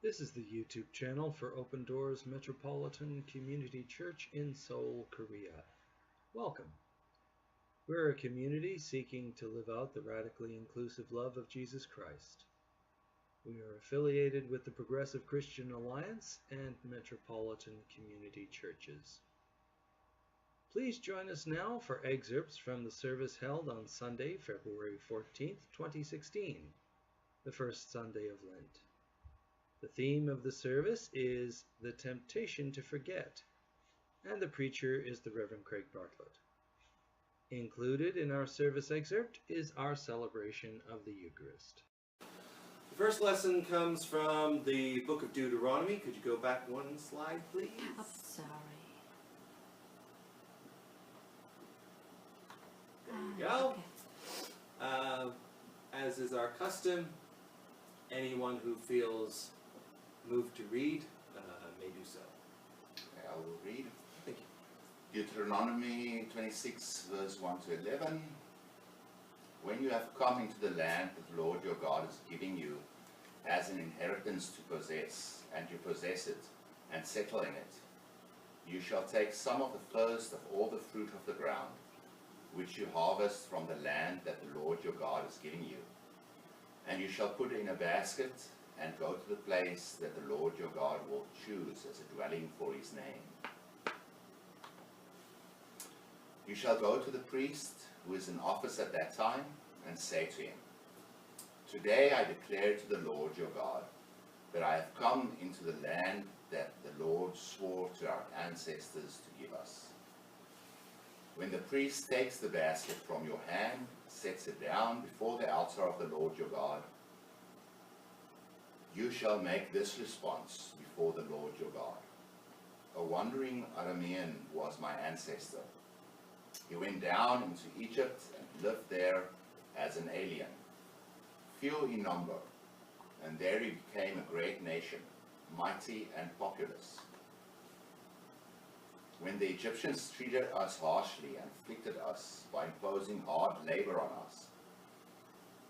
This is the YouTube channel for Open Doors Metropolitan Community Church in Seoul, Korea. Welcome. We're a community seeking to live out the radically inclusive love of Jesus Christ. We are affiliated with the Progressive Christian Alliance and Metropolitan Community Churches. Please join us now for excerpts from the service held on Sunday, February 14th, 2016, the first Sunday of Lent. The theme of the service is The Temptation to Forget, and the preacher is the Reverend Craig Bartlett. Included in our service excerpt is our celebration of the Eucharist. The first lesson comes from the book of Deuteronomy. Could you go back one slide, please? I'm sorry. There you go. Okay. As is our custom, anyone who feels moved to read may do so. Okay, I will read. Thank you. Deuteronomy 26, verse 1 to 11. When you have come into the land that the Lord your God is giving you as an inheritance to possess, and you possess it and settle in it, you shall take some of the first of all the fruit of the ground, which you harvest from the land that the Lord your God is giving you. And you shall put it in a basket and go to the place that the Lord your God will choose as a dwelling for his name. You shall go to the priest who is in office at that time and say to him, Today I declare to the Lord your God that I have come into the land that the Lord swore to our ancestors to give us. When the priest takes the basket from your hand, sets it down before the altar of the Lord your God, you shall make this response before the Lord your God. A wandering Aramean was my ancestor. He went down into Egypt and lived there as an alien, few in number, and there he became a great nation, mighty and populous. When the Egyptians treated us harshly and afflicted us by imposing hard labor on us,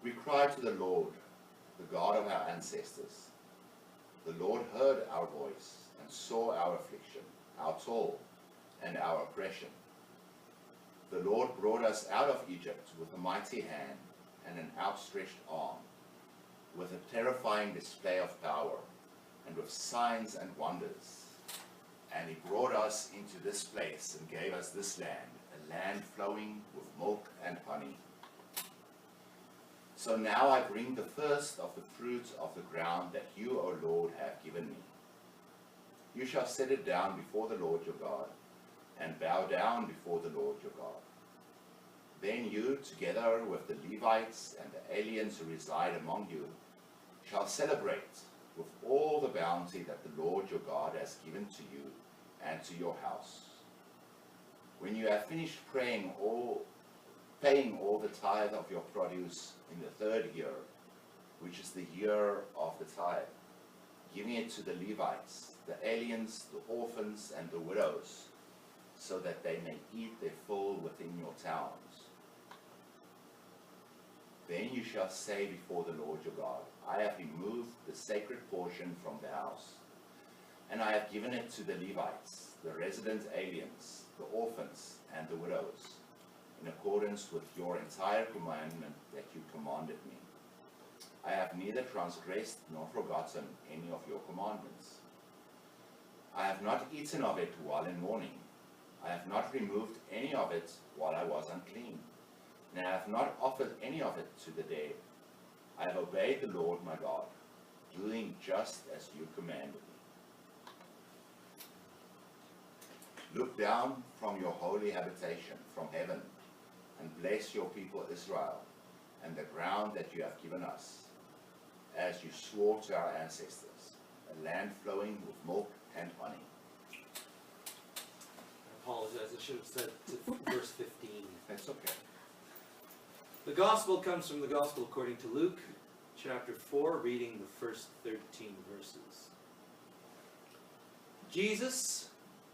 we cried to the Lord, the God of our ancestors. The Lord heard our voice and saw our affliction, our toil, and our oppression. The Lord brought us out of Egypt with a mighty hand and an outstretched arm, with a terrifying display of power, and with signs and wonders. And he brought us into this place and gave us this land, a land flowing with milk and honey. So now I bring the first of the fruit of the ground that you, O Lord, have given me. You shall set it down before the Lord your God, and bow down before the Lord your God. Then you, together with the Levites and the aliens who reside among you, shall celebrate with all the bounty that the Lord your God has given to you and to your house. When you have finished paying all the tithe of your produce in the third year, which is the year of the tithe, giving it to the Levites, the aliens, the orphans, and the widows, so that they may eat their fill within your towns. Then you shall say before the Lord your God, I have removed the sacred portion from the house, and I have given it to the Levites, the resident aliens, the orphans, and the widows, in accordance with your entire commandment that you commanded me. I have neither transgressed nor forgotten any of your commandments. I have not eaten of it while in mourning. I have not removed any of it while I was unclean, and I have not offered any of it to the dead. I have obeyed the Lord my God, doing just as you commanded me. Look down from your holy habitation, from heaven, and bless your people Israel, and the ground that you have given us, as you swore to our ancestors, a land flowing with milk and honey. I apologize, I should have said to verse 15. That's okay. The Gospel comes from the Gospel according to Luke, chapter 4, reading the first 13 verses. Jesus,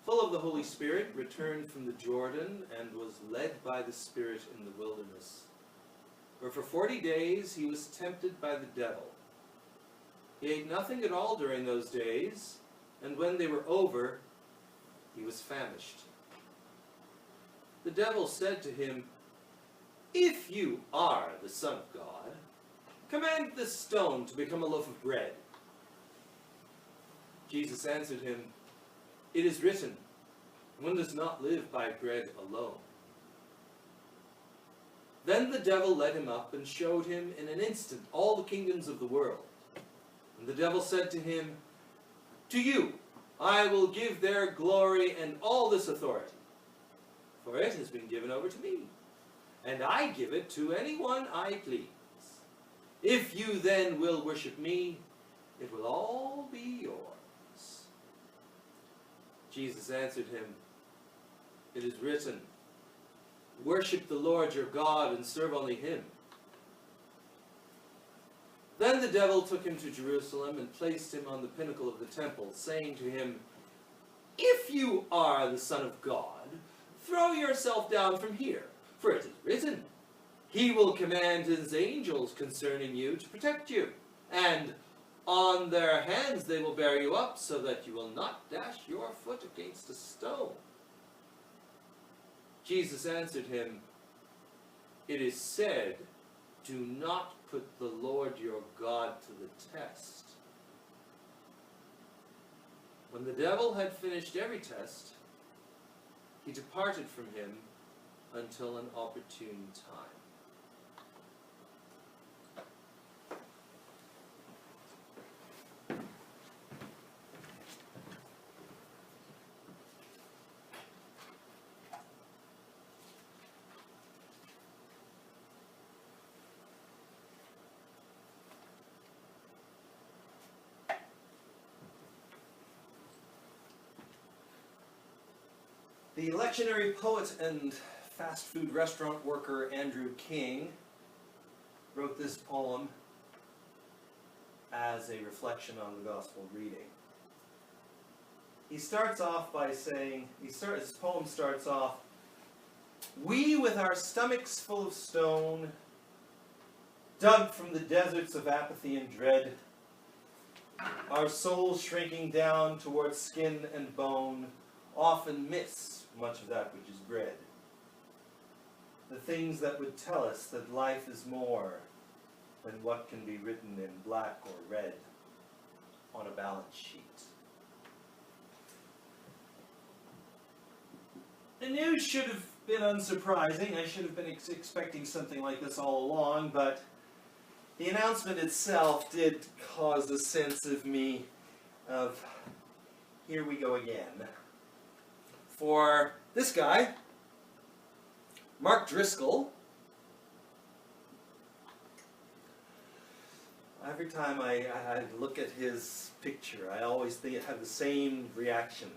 full of the Holy Spirit, returned from the Jordan and was led by the Spirit in the wilderness, where for 40 days he was tempted by the devil. He ate nothing at all during those days, and when they were over, he was famished. The devil said to him, "If you are the Son of God, command this stone to become a loaf of bread." Jesus answered him, "It is written, one does not live by bread alone." Then the devil led him up and showed him in an instant all the kingdoms of the world. And the devil said to him, "To you I will give their glory and all this authority, for it has been given over to me, and I give it to anyone I please. If you then will worship me, it will all be yours." Jesus answered him, "It is written, worship the Lord your God and serve only him." Then the devil took him to Jerusalem and placed him on the pinnacle of the temple, saying to him, "If you are the Son of God, throw yourself down from here, for it is written, he will command his angels concerning you to protect you, and on their hands they will bear you up, so that you will not dash your foot against a stone." Jesus answered him, "It is said, do not put the Lord your God to the test." When the devil had finished every test, he departed from him until an opportune time. The lectionary poet and fast food restaurant worker Andrew King wrote this poem as a reflection on the gospel reading. He starts off by saying, his poem starts off, "We with our stomachs full of stone, dug from the deserts of apathy and dread, our souls shrinking down towards skin and bone, often miss much of that which is bread. The things that would tell us that life is more than what can be written in black or red on a balance sheet." The news should have been unsurprising. I should have been expecting something like this all along, but the announcement itself did cause a sense of me of, here we go again. For this guy, Mark Driscoll, every time I look at his picture, I always think I have the same reaction.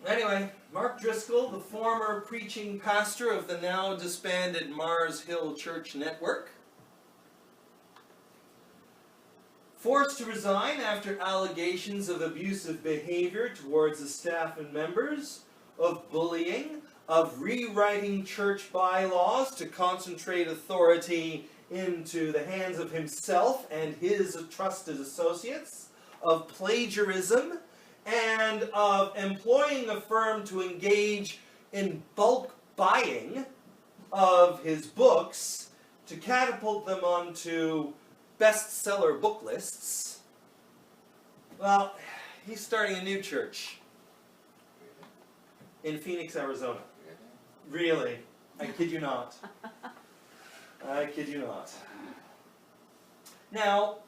Anyway, Mark Driscoll, the former preaching pastor of the now disbanded Mars Hill Church Network, forced to resign after allegations of abusive behavior towards the staff and members, of bullying, of rewriting church bylaws to concentrate authority into the hands of himself and his trusted associates, of plagiarism, and of employing a firm to engage in bulk buying of his books to catapult them onto bestseller book lists. Well, he's starting a new church in Phoenix, Arizona. Really? I kid you not. I kid you not. Now,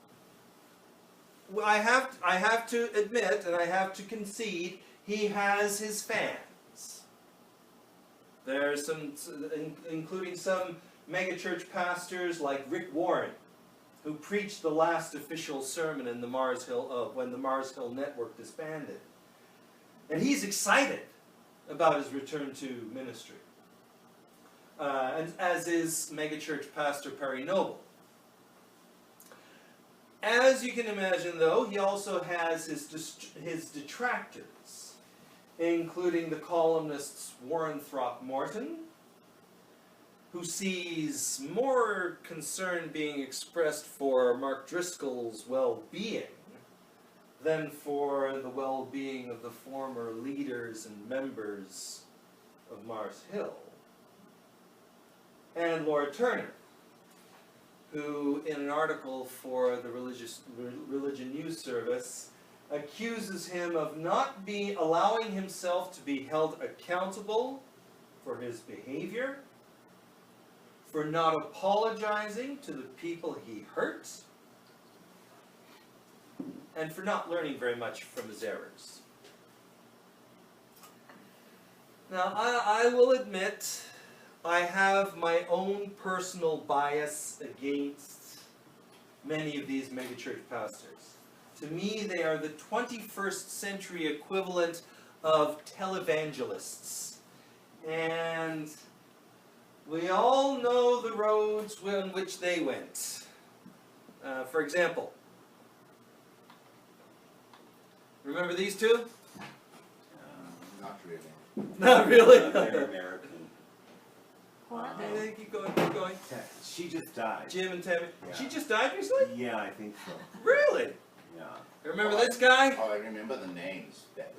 I have to admit, and I have to concede, he has his fans. There's some, including some megachurch pastors like Rick Warren, who preached the last official sermon in the Mars Hill when the Mars Hill Network disbanded. And he's excited about his return to ministry. And as is megachurch pastor Perry Noble. As you can imagine, though, he also has his detractors, including the columnists Warren Throckmorton, who sees more concern being expressed for Mark Driscoll's well-being than for the well-being of the former leaders and members of Mars Hill. And Laura Turner, who in an article for the Religion News Service accuses him of not allowing himself to be held accountable for his behavior, for not apologizing to the people he hurt, and for not learning very much from his errors. Now, I will admit I have my own personal bias against many of these megachurch pastors. To me, they are the 21st century equivalent of televangelists. And we all know the roads on which they went. For example, remember these two? Not really. Not really. They're American. What? Okay, keep going, keep going. She just died. Jim and Tammy. Yeah. She just died recently? Yeah, I think so. Really? Yeah. Remember this guy? Oh, I remember the names. Back.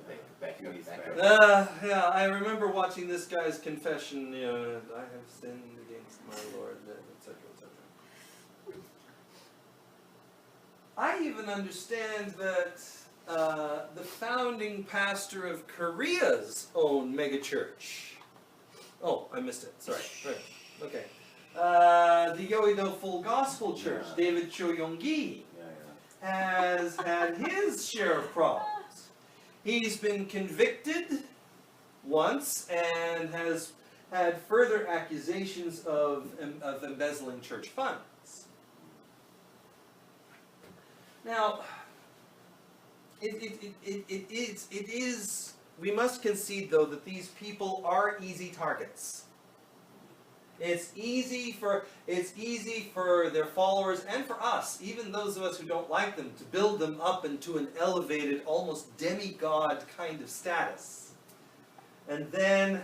Yeah, I remember watching this guy's confession, you know, I have sinned against my Lord, etc., etc. I even understand that the founding pastor of Korea's own megachurch. Oh, I missed it. Sorry. Right. Okay. The Yoido Full Gospel Church, Yeah. David Cho Yong-gi, Yeah, has had his share of problems. He's been convicted once and has had further accusations of embezzling church funds. Now, it is, we must concede though that these people are easy targets. It's easy for their followers and for us, even those of us who don't like them, to build them up into an elevated, almost demigod kind of status. And then,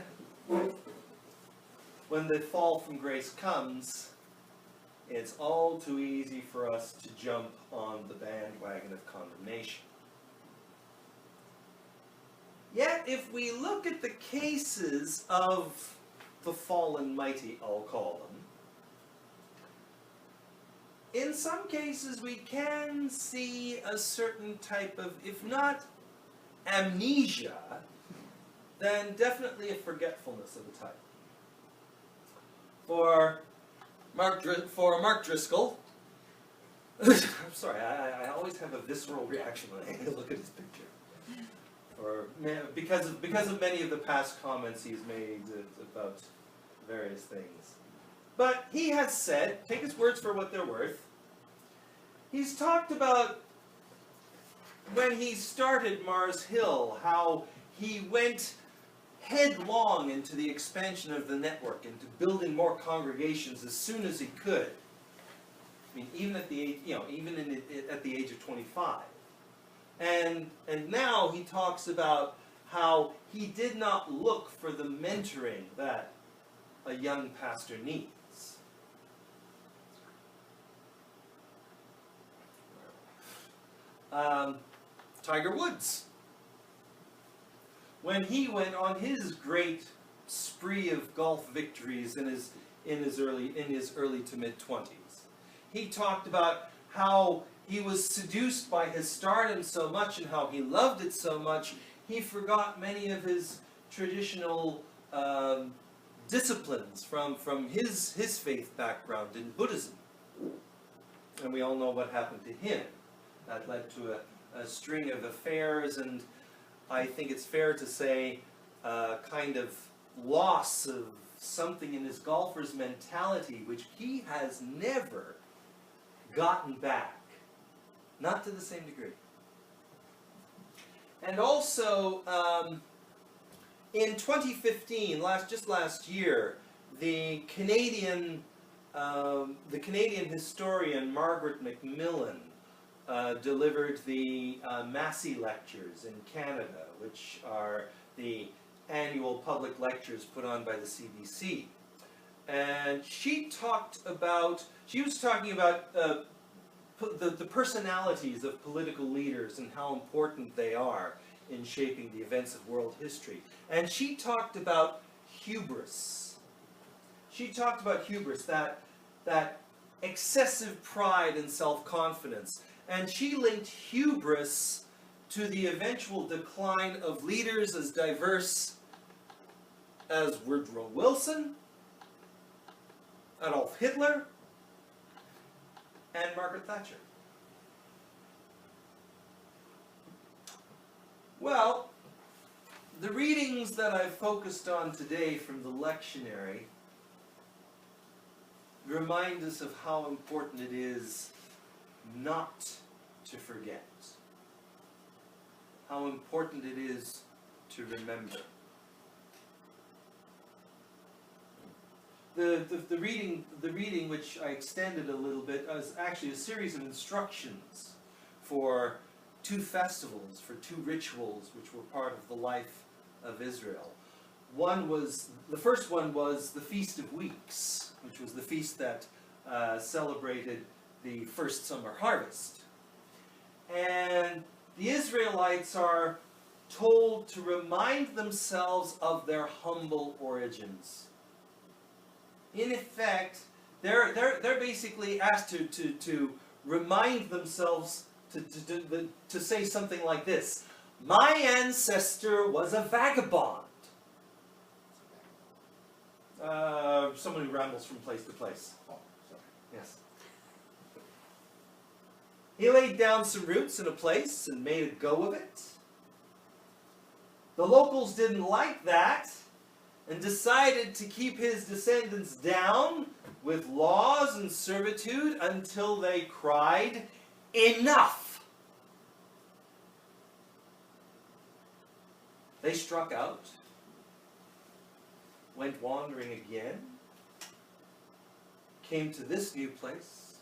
when the fall from grace comes, it's all too easy for us to jump on the bandwagon of condemnation. Yet, if we look at the cases of the fallen mighty, I'll call them, in some cases we can see a certain type of, if not amnesia, then definitely a forgetfulness of a type. For Mark Driscoll, I'm sorry, I always have a visceral reaction when I look at his picture. Or because of many of the past comments he's made about various things. But he has said, take his words for what they're worth, he's talked about when he started Mars Hill, how he went headlong into the expansion of the network, into building more congregations as soon as he could. I mean, even at the age, at the age of 25. And now he talks about how he did not look for the mentoring that a young pastor needs. Tiger Woods, when he went on his great spree of golf victories in his early to mid-20s, he talked about how he was seduced by his stardom so much and how he loved it so much, he forgot many of his traditional disciplines from his faith background in Buddhism. And we all know what happened to him. That led to a string of affairs, and I think it's fair to say a kind of loss of something in his golfer's mentality which he has never gotten back. Not to the same degree. And also, in 2015, just last year, the Canadian historian Margaret Macmillan delivered the Massey Lectures in Canada, which are the annual public lectures put on by the CBC. And she was talking about the personalities of political leaders and how important they are in shaping the events of world history. And she talked about hubris. She talked about hubris, that excessive pride and self-confidence. And she linked hubris to the eventual decline of leaders as diverse as Woodrow Wilson, Adolf Hitler, and Margaret Thatcher. Well, the readings that I've focused on today from the lectionary remind us of how important it is not to forget. How important it is to remember. The reading which I extended a little bit is actually a series of instructions for two festivals, for two rituals which were part of the life of Israel. The first one was the Feast of Weeks, which was the feast that celebrated the first summer harvest. And the Israelites are told to remind themselves of their humble origins. In effect, they're basically asked to remind themselves to say something like this: my ancestor was a vagabond. Someone who rambles from place to place. Oh, sorry. Yes. He laid down some roots in a place and made a go of it. The locals didn't like that and decided to keep his descendants down with laws and servitude until they cried, "Enough!" They struck out, went wandering again, came to this new place,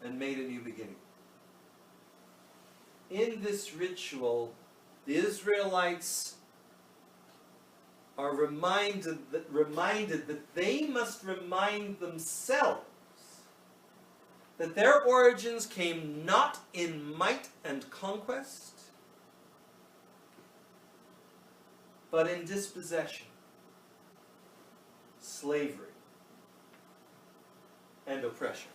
and made a new beginning. In this ritual, the Israelites are reminded that they must remind themselves that their origins came not in might and conquest, but in dispossession, slavery, and oppression.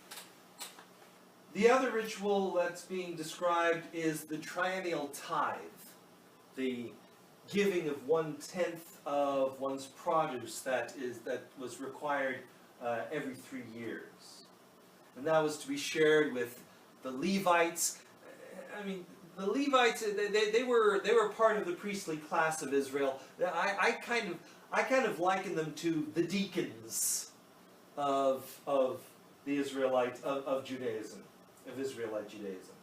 The other ritual that's being described is the triennial tithe, the giving of 1/10 of one's produce that was required every 3 years. And that was to be shared with the Levites. I mean, the Levites, they were part of the priestly class of Israel. I kind of liken them to the deacons of the Israelite of Judaism, of Israelite Judaism.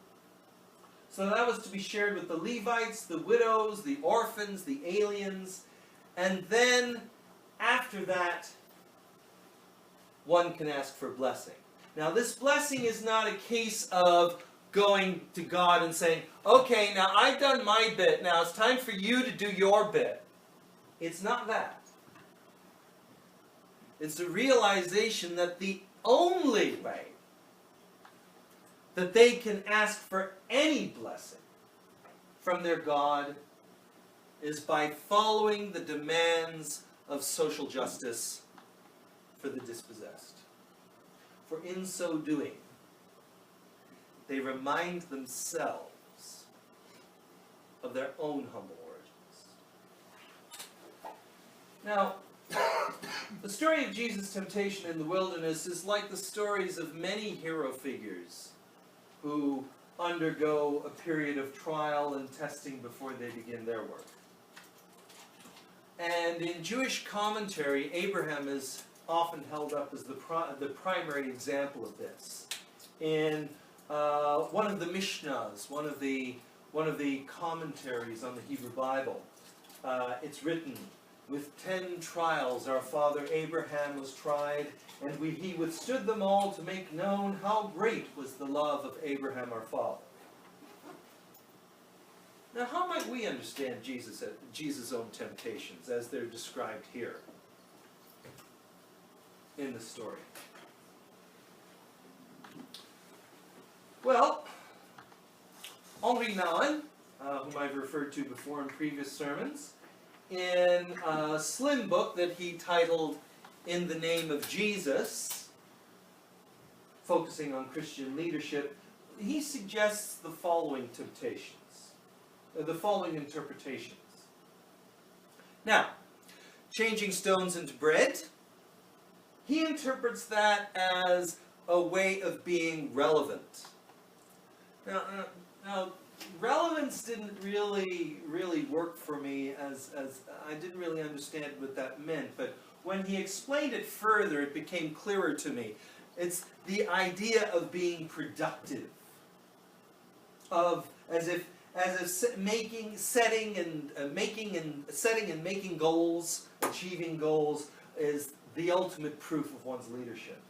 So that was to be shared with the Levites, the widows, the orphans, the aliens, and then after that, one can ask for blessing. Now, this blessing is not a case of going to God and saying, "Okay, now I've done my bit, now it's time for you to do your bit." It's not that. It's a realization that the only way that they can ask for any blessing from their God is by following the demands of social justice for the dispossessed. For in so doing, they remind themselves of their own humble origins. Now, the story of Jesus' temptation in the wilderness is like the stories of many hero figures who undergo a period of trial and testing before they begin their work. And in Jewish commentary, Abraham is often held up as the primary example of this. In one of the Mishnahs, one of the commentaries on the Hebrew Bible, it's written, "With 10 trials our father Abraham was tried, and he withstood them all to make known how great was the love of Abraham our father." Now, how might we understand Jesus' own temptations as they're described here? in the story? Well, Henri Nouwen, whom I've referred to before in previous sermons, in a slim book that he titled In the Name of Jesus, focusing on Christian leadership, he suggests the following the following interpretations. Now, changing stones into bread, he interprets that as a way of being relevant. Now, relevance didn't really work for me as I didn't really understand what that meant, but when he explained it further, it became clearer to me. It's the idea of being productive, of setting and making goals, achieving goals is the ultimate proof of one's leadership.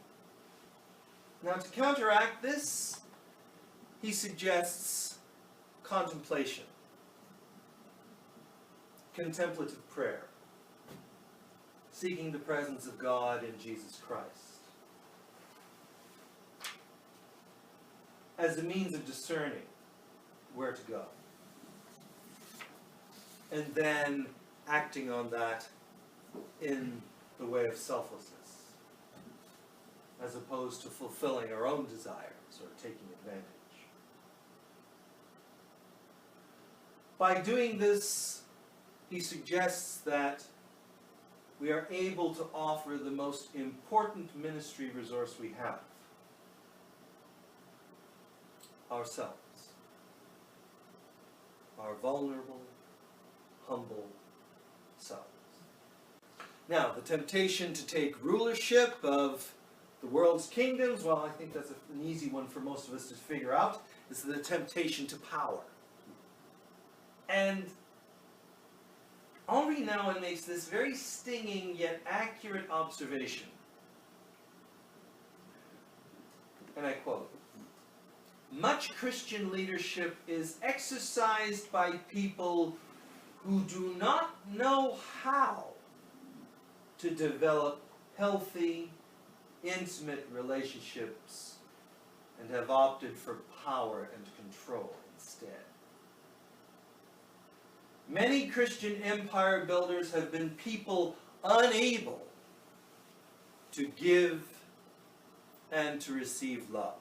Now, to counteract this, he suggests contemplation, contemplative prayer, seeking the presence of God in Jesus Christ, as a means of discerning where to go, and then acting on that in the way of selflessness, as opposed to fulfilling our own desires or taking advantage. By doing this, he suggests that we are able to offer the most important ministry resource we have, ourselves, our vulnerable, humble selves. Now, the temptation to take rulership of the world's kingdoms, well, I think that's an easy one for most of us to figure out, is the temptation to power. And Henri Nouwen makes this very stinging yet accurate observation. And I quote, "Much Christian leadership is exercised by people who do not know how to develop healthy, intimate relationships and have opted for power and control instead. Many Christian empire builders have been people unable to give and to receive love."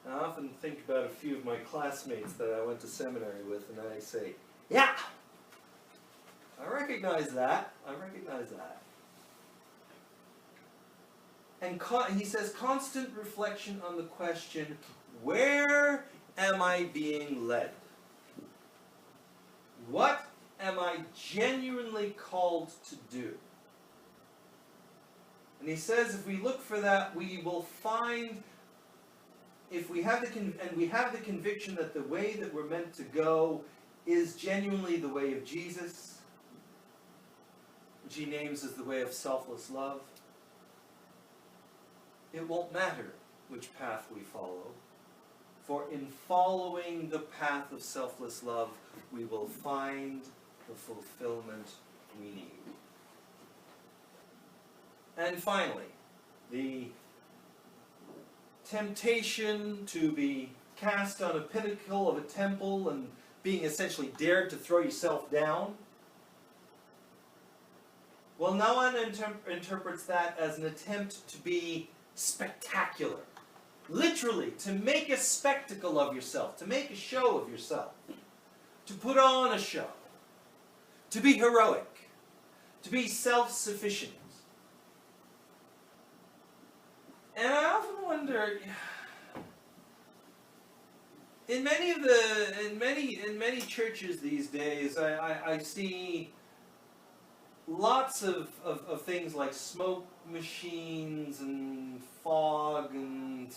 I often think about a few of my classmates that I went to seminary with, and I say, yeah, I recognize that. And he says, constant reflection on the question, where am I being led? What am I genuinely called to do? And he says if we look for that, we will find, if we have the conviction that the way that we're meant to go is genuinely the way of Jesus, which he names as the way of selfless love, it won't matter which path we follow. For in following the path of selfless love, we will find the fulfillment we need. And finally, the temptation to be cast on a pinnacle of a temple and being essentially dared to throw yourself down. Well, Nouwen interprets that as an attempt to be spectacular. Literally, to make a spectacle of yourself, to make a show of yourself, to put on a show, to be heroic, to be self-sufficient. And I often wonder, in many churches these days, I see lots of things like smoke machines and fog and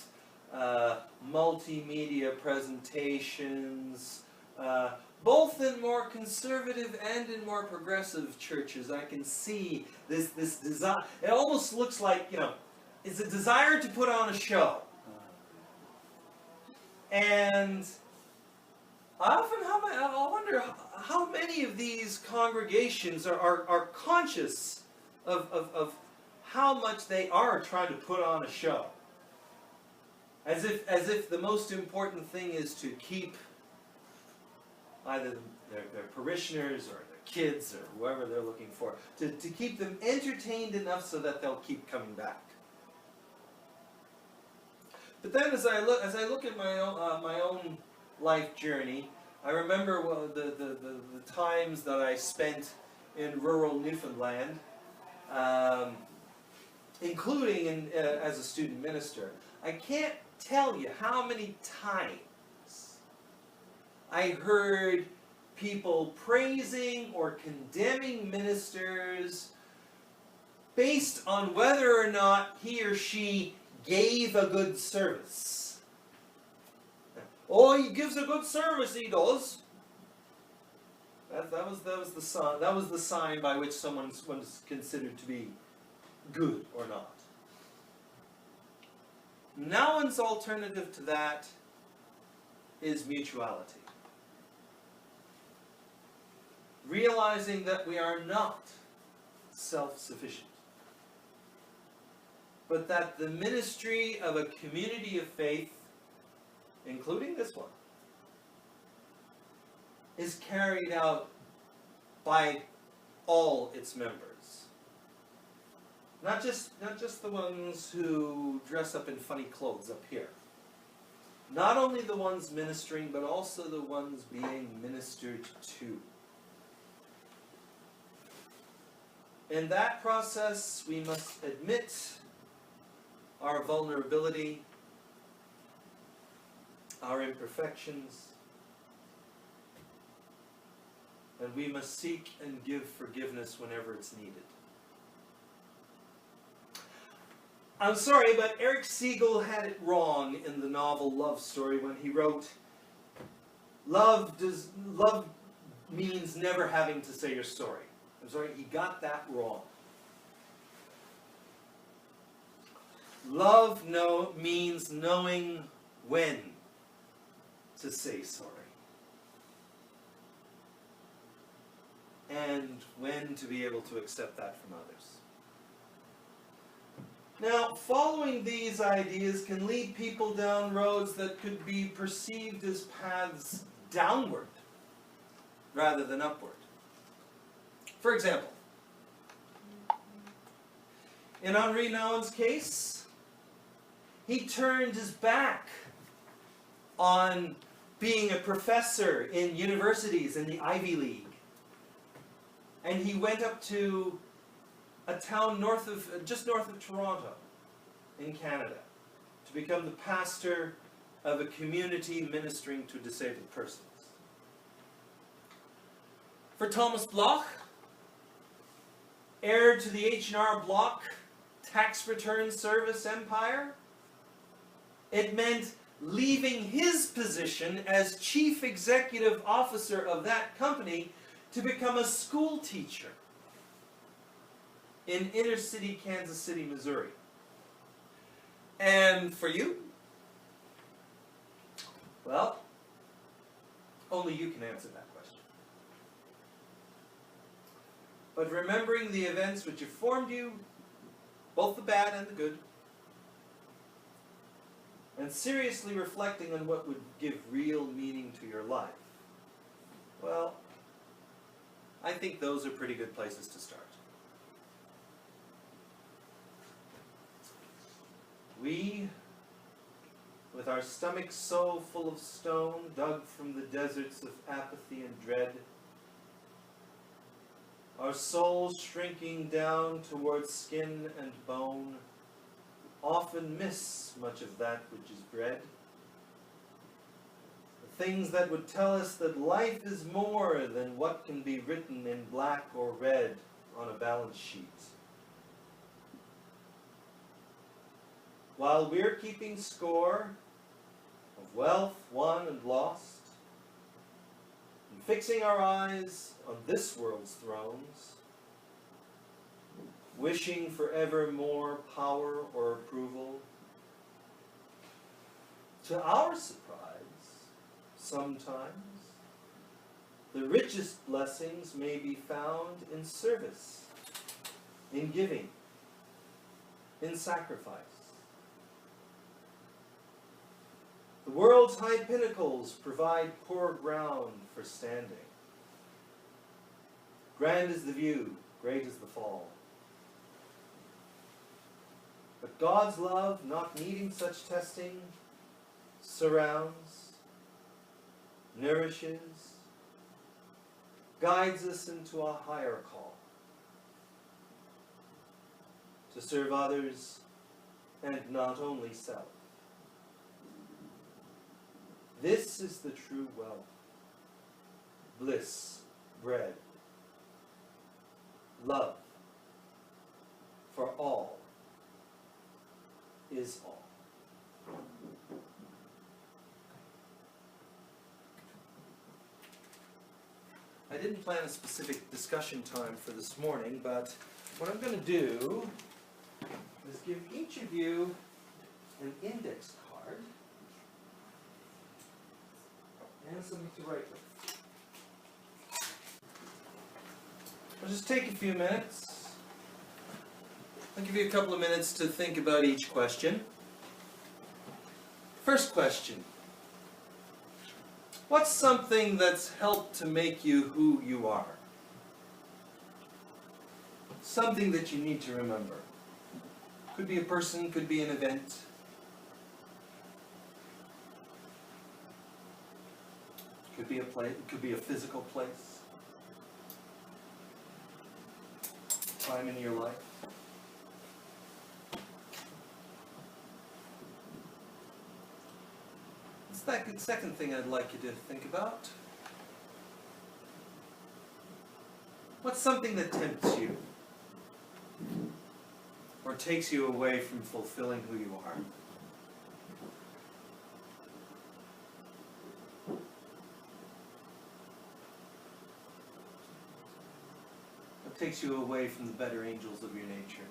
multimedia presentations, both in more conservative and in more progressive churches. I can see this desire. It almost looks like, it's a desire to put on a show. And I wonder how many of these congregations are conscious of how much they are trying to put on a show. As if the most important thing is to keep either their parishioners or their kids or whoever they're looking for, to keep them entertained enough so that they'll keep coming back. But then as I look at my own life journey, I remember the times that I spent in rural Newfoundland, including as a student minister. I can't tell you how many times I heard people praising or condemning ministers based on whether or not he or she gave a good service. Oh, he gives a good service, he does. That was the sign. That was the sign by which someone was considered to be good or not. Nouwen's alternative to that is mutuality. Realizing that we are not self-sufficient, but that the ministry of a community of faith, including this one, is carried out by all its members. Not just the ones who dress up in funny clothes up here. Not only the ones ministering, but also the ones being ministered to. In that process, we must admit our vulnerability, our imperfections, and we must seek and give forgiveness whenever it's needed. I'm sorry, but Eric Siegel had it wrong in the novel Love Story when he wrote, love means never having to say you're sorry. I'm sorry, he got that wrong. Love means knowing when to say sorry. And when to be able to accept that from others. Now, following these ideas can lead people down roads that could be perceived as paths downward rather than upward. For example, in Henri Nouwen's case, he turned his back on being a professor in universities in the Ivy League. And he went up to a town just north of Toronto in Canada to become the pastor of a community ministering to disabled persons. For Thomas Bloch, heir to the H&R Block tax return service empire, it meant leaving his position as chief executive officer of that company to become a school teacher in inner city Kansas City, Missouri. And for you? Well, only you can answer that question. But remembering the events which have formed you, both the bad and the good, and seriously reflecting on what would give real meaning to your life, well, I think those are pretty good places to start. We, with our stomachs so full of stone, dug from the deserts of apathy and dread, our souls shrinking down towards skin and bone, often miss much of that which is bread. The things that would tell us that life is more than what can be written in black or red on a balance sheet. While we're keeping score of wealth won and lost, and fixing our eyes on this world's thrones, wishing for ever more power or approval, to our surprise, sometimes, the richest blessings may be found in service, in giving, in sacrifice. The world's high pinnacles provide poor ground for standing. Grand is the view, great is the fall. But God's love, not needing such testing, surrounds, nourishes, guides us into a higher call, to serve others and not only self. This is the true wealth, bliss, bread, love for all is all. I didn't plan a specific discussion time for this morning, but what I'm going to do is give each of you an index card and something to write with. I'll just take a few minutes. I'll give you a couple of minutes to think about each question. First question. What's something that's helped to make you who you are? Something that you need to remember. Could be a person, could be an event. Could be a place, could be a physical place. Time in your life. The second thing I'd like you to think about. What's something that tempts you? Or takes you away from fulfilling who you are? What takes you away from the better angels of your nature?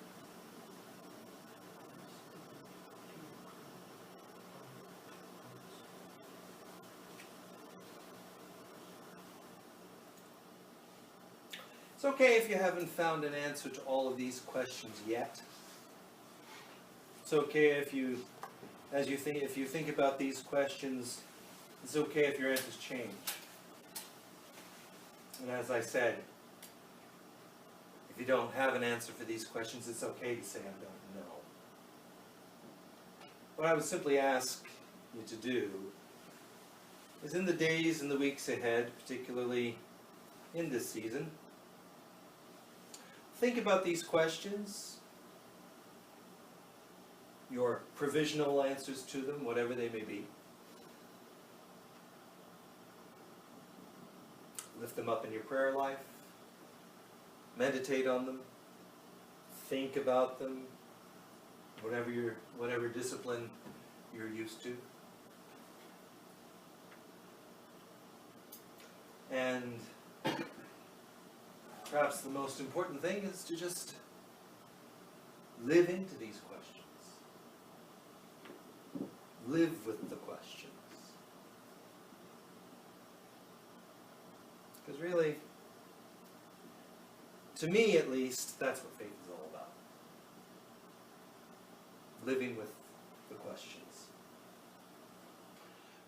It's okay if you haven't found an answer to all of these questions yet. It's okay if you think about these questions, it's okay if your answers change. And as I said, if you don't have an answer for these questions, it's okay to say, I don't know. What I would simply ask you to do is in the days and the weeks ahead, particularly in this season, think about these questions, your provisional answers to them, whatever they may be. Lift them up in your prayer life. Meditate on them. Think about them. Whatever discipline you're used to. And perhaps the most important thing is to just live into these questions. Live with the questions. Because really, to me at least, that's what faith is all about. Living with the questions.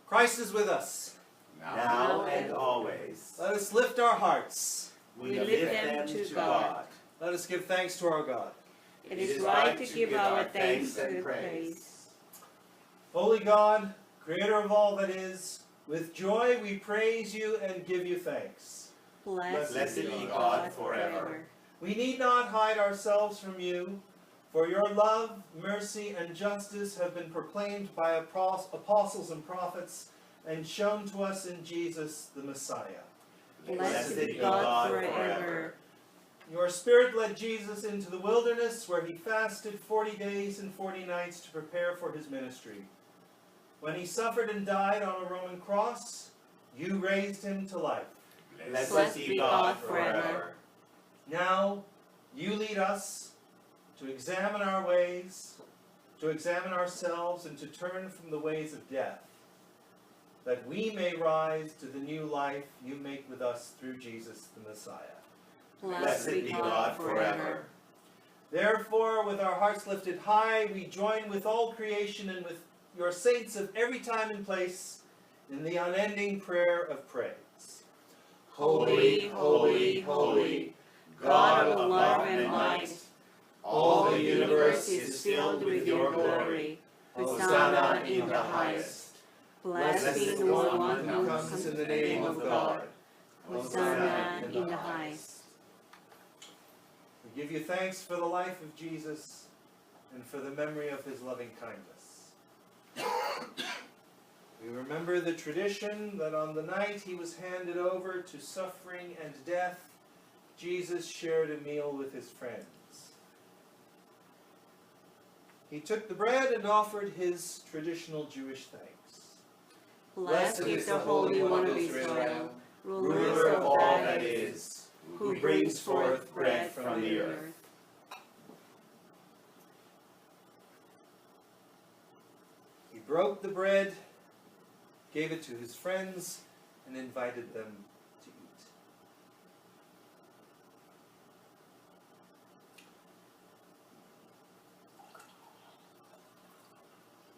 Christ is with us. Now and always. Let us lift our hearts. We lift them to God. Let us give thanks to our God. It is right to give our thanks and praise. Holy God, creator of all that is, with joy we praise you and give you thanks. Blessed be God forever. We need not hide ourselves from you, for your love, mercy, and justice have been proclaimed by apostles and prophets and shown to us in Jesus the Messiah. Blessed be God forever. Your Spirit led Jesus into the wilderness where he fasted 40 days and 40 nights to prepare for his ministry. When he suffered and died on a Roman cross, you raised him to life. Blessed be God forever. Now, you lead us to examine our ways, to examine ourselves, and to turn from the ways of death, that we may rise to the new life you make with us through Jesus the Messiah. Blessed be God forever. Therefore, with our hearts lifted high, we join with all creation and with your saints of every time and place in the unending prayer of praise. Holy, holy, holy, God of love and light, all the universe is filled with your glory. Hosanna in the highest. Blessed be the one who comes in the name of God. Hosanna in the highest. We give you thanks for the life of Jesus and for the memory of his loving kindness. We remember the tradition that on the night he was handed over to suffering and death, Jesus shared a meal with his friends. He took the bread and offered his traditional Jewish thanks. Blessed is the Holy One of Israel, ruler of all that is, who brings forth bread from the earth. He broke the bread, gave it to his friends, and invited them to eat.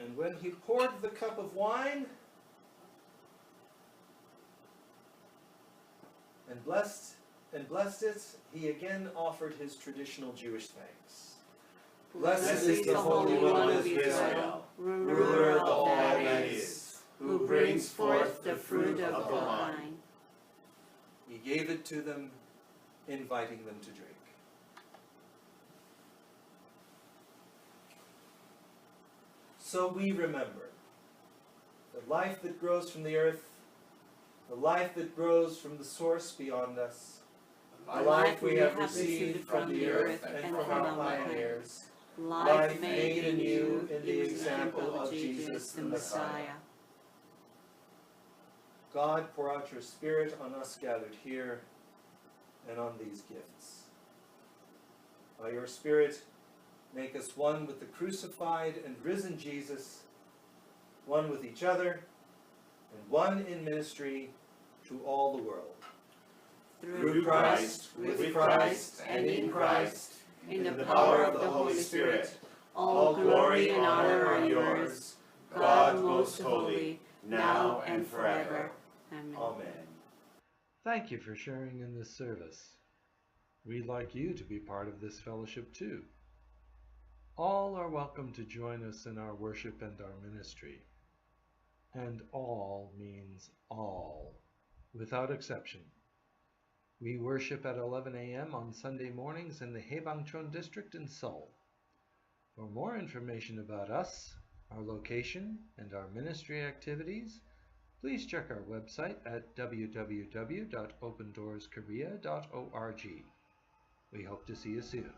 And when he poured the cup of wine and blessed it, he again offered his traditional Jewish thanks. Blessed is the Holy One of Israel, ruler of all that is, who brings forth the fruit of the vine. He gave it to them, inviting them to drink. So we remember the life that grows from the earth, the life that grows from the source beyond us, the life we have received from the earth and from our pioneers, life made anew in the example of Jesus the Messiah. God, pour out your Spirit on us gathered here and on these gifts. By your Spirit, make us one with the crucified and risen Jesus, one with each other, and one in ministry to all the world. Through Christ, with Christ, and in Christ, in the power of the Holy Spirit, all glory and honor are yours, God most holy, now and forever. Amen. Amen. Thank you for sharing in this service. We'd like you to be part of this fellowship too. All are welcome to join us in our worship and our ministry. And all means all, without exception. We worship at 11 a.m. on Sunday mornings in the Haebangchon district in Seoul. For more information about us, our location, and our ministry activities, please check our website at www.opendooorskorea.org. We hope to see you soon.